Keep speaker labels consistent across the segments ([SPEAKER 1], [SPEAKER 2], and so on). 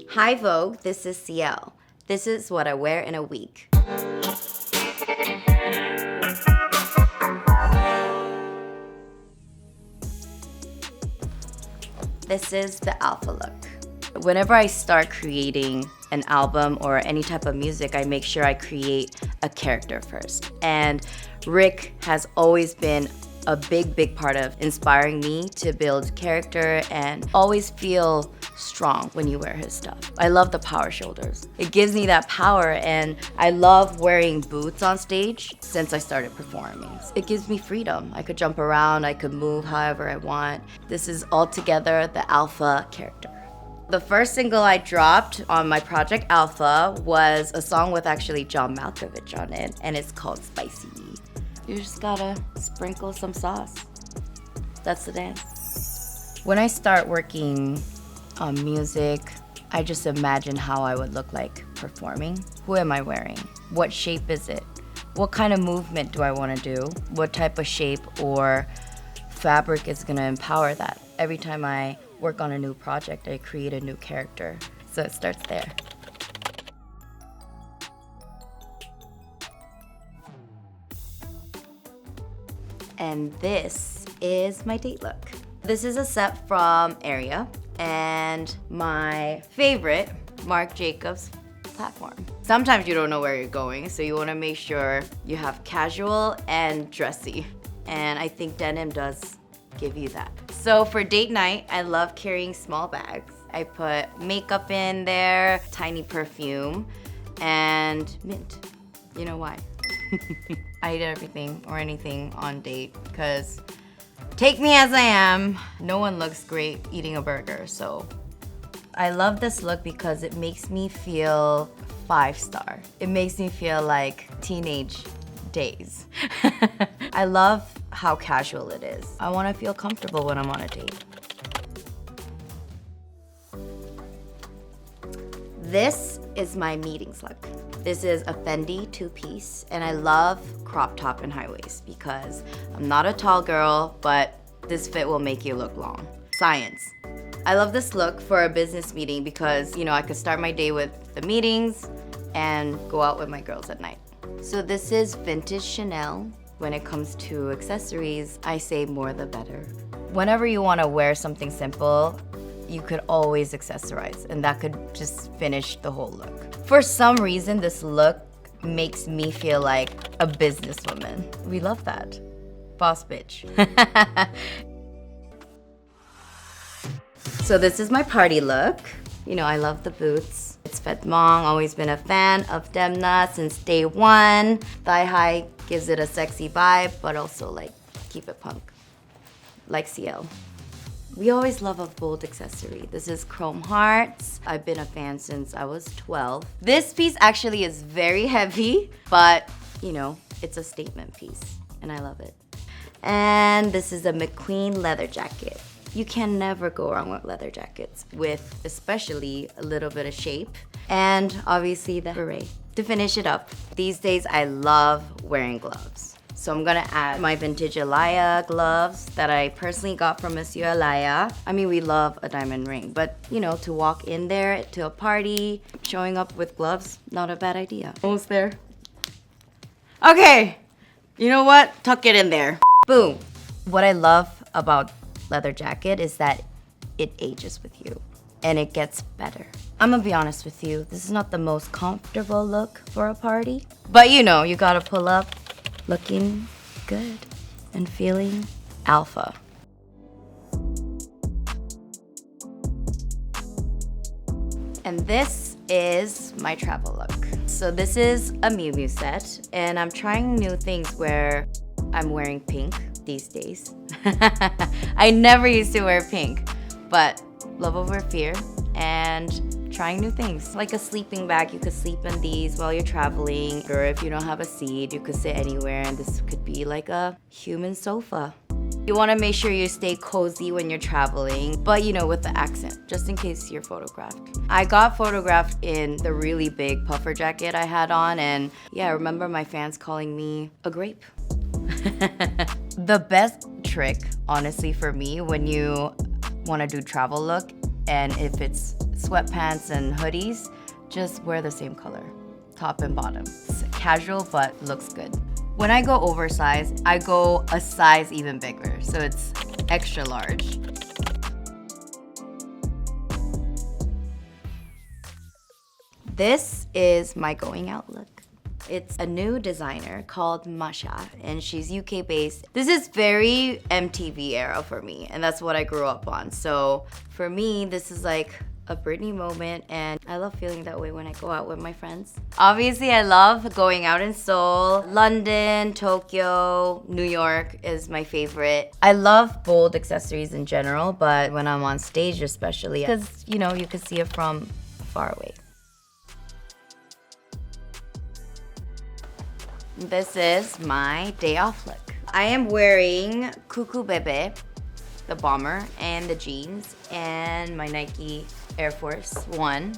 [SPEAKER 1] Hi Vogue, this is CL. This is what I wear in a week. This is the alpha look. Whenever I start creating an album or any type of music, I make sure I create a character first. And Rick has always been a big part of inspiring me to build character and always feel strong when you wear his stuff. I love the power shoulders. It gives me that power, and I love wearing boots on stage since I started performing. It gives me freedom. I could jump around, I could move however I want. This is altogether the alpha character. The first single I dropped on my project Alpha was a song with actually John Malkovich on it, and it's called Spicy. You just gotta sprinkle some sauce. That's the dance. When I start working on music, I just imagine how I would look like performing. Who am I wearing? What shape is it? What kind of movement do I want to do? What type of shape or fabric is gonna empower that? Every time I work on a new project, I create a new character. So it starts there. And this is my date look. This is a set from Area and my favorite, Marc Jacobs platform. Sometimes you don't know where you're going, so you wanna make sure you have casual and dressy. And I think denim does give you that. So for date night, I love carrying small bags. I put makeup in there, tiny perfume, and mint. You know why? I eat everything or anything on date because take me as I am. No one looks great eating a burger, so. I love this look because it makes me feel 5-star. It makes me feel like teenage days. I love how casual it is. I want to feel comfortable when I'm on a date. This is my meetings look. This is a Fendi 2-piece, and I love crop top and high waist because I'm not a tall girl, but this fit will make you look long. Science. I love this look for a business meeting because, I could start my day with the meetings and go out with my girls at night. So this is vintage Chanel. When it comes to accessories, I say more the better. Whenever you want to wear something simple, you could always accessorize, and that could just finish the whole look. For some reason, this look makes me feel like a businesswoman. We love that. Boss bitch. So this is my party look. I love the boots. It's Vetements, always been a fan of Demna since day one. Thigh high gives it a sexy vibe, but also keep it punk, like CL. We always love a bold accessory. This is chrome hearts. I've been a fan since I was 12. This piece actually is very heavy, but it's a statement piece, and I love it. And this is a McQueen leather jacket. You can never go wrong with leather jackets, with especially a little bit of shape, and obviously the beret. To finish it up, these days I love wearing gloves. So I'm gonna add my vintage Alaya gloves that I personally got from Monsieur Alaya. I mean, we love a diamond ring, but to walk in there to a party, showing up with gloves, not a bad idea. Almost there. Okay, you know what? Tuck it in there. Boom. What I love about leather jacket is that it ages with you and it gets better. I'm gonna be honest with you, this is not the most comfortable look for a party, but you gotta pull up looking good and feeling alpha. And this is my travel look. So this is a Miu Miu set, and I'm trying new things where I'm wearing pink these days. I never used to wear pink, but love over fear and trying new things. Like a sleeping bag, you could sleep in these while you're traveling, or if you don't have a seat, you could sit anywhere, and this could be like a human sofa. You want to make sure you stay cozy when you're traveling, but with the accent, just in case you're photographed. I got photographed in the really big puffer jacket I had on, and I remember my fans calling me a grape. The best trick, honestly, for me when you want to do travel look And if it's sweatpants and hoodies, just wear the same color, top and bottom. It's casual, but looks good. When I go oversized, I go a size even bigger, so it's extra large. This is my going out look. It's a new designer called Masha, and she's UK based. This is very MTV era for me, and that's what I grew up on. So for me, this is like a Britney moment, and I love feeling that way when I go out with my friends. Obviously, I love going out in Seoul. London, Tokyo, New York is my favorite. I love bold accessories in general, but when I'm on stage especially, because you know, you can see it from far away. This is my day off look. I am wearing Cuckoo Bebe, the bomber, and the jeans, and my Nike Air Force One.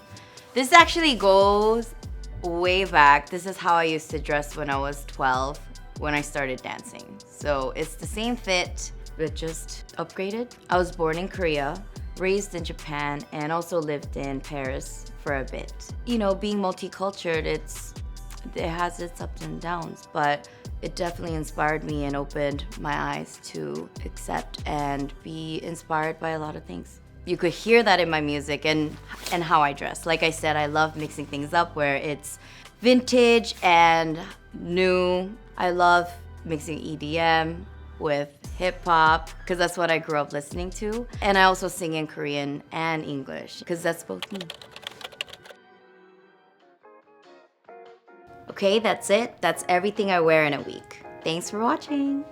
[SPEAKER 1] This actually goes way back. This is how I used to dress when I was 12, when I started dancing. So it's the same fit, but just upgraded. I was born in Korea, raised in Japan, and also lived in Paris for a bit. You know, being multicultural, it has its ups and downs, but it definitely inspired me and opened my eyes to accept and be inspired by a lot of things. You could hear that in my music and how I dress. Like I said, I love mixing things up where it's vintage and new. I love mixing EDM with hip hop because that's what I grew up listening to. And I also sing in Korean and English because that's both me. Okay, that's it. That's everything I wear in a week. Thanks for watching.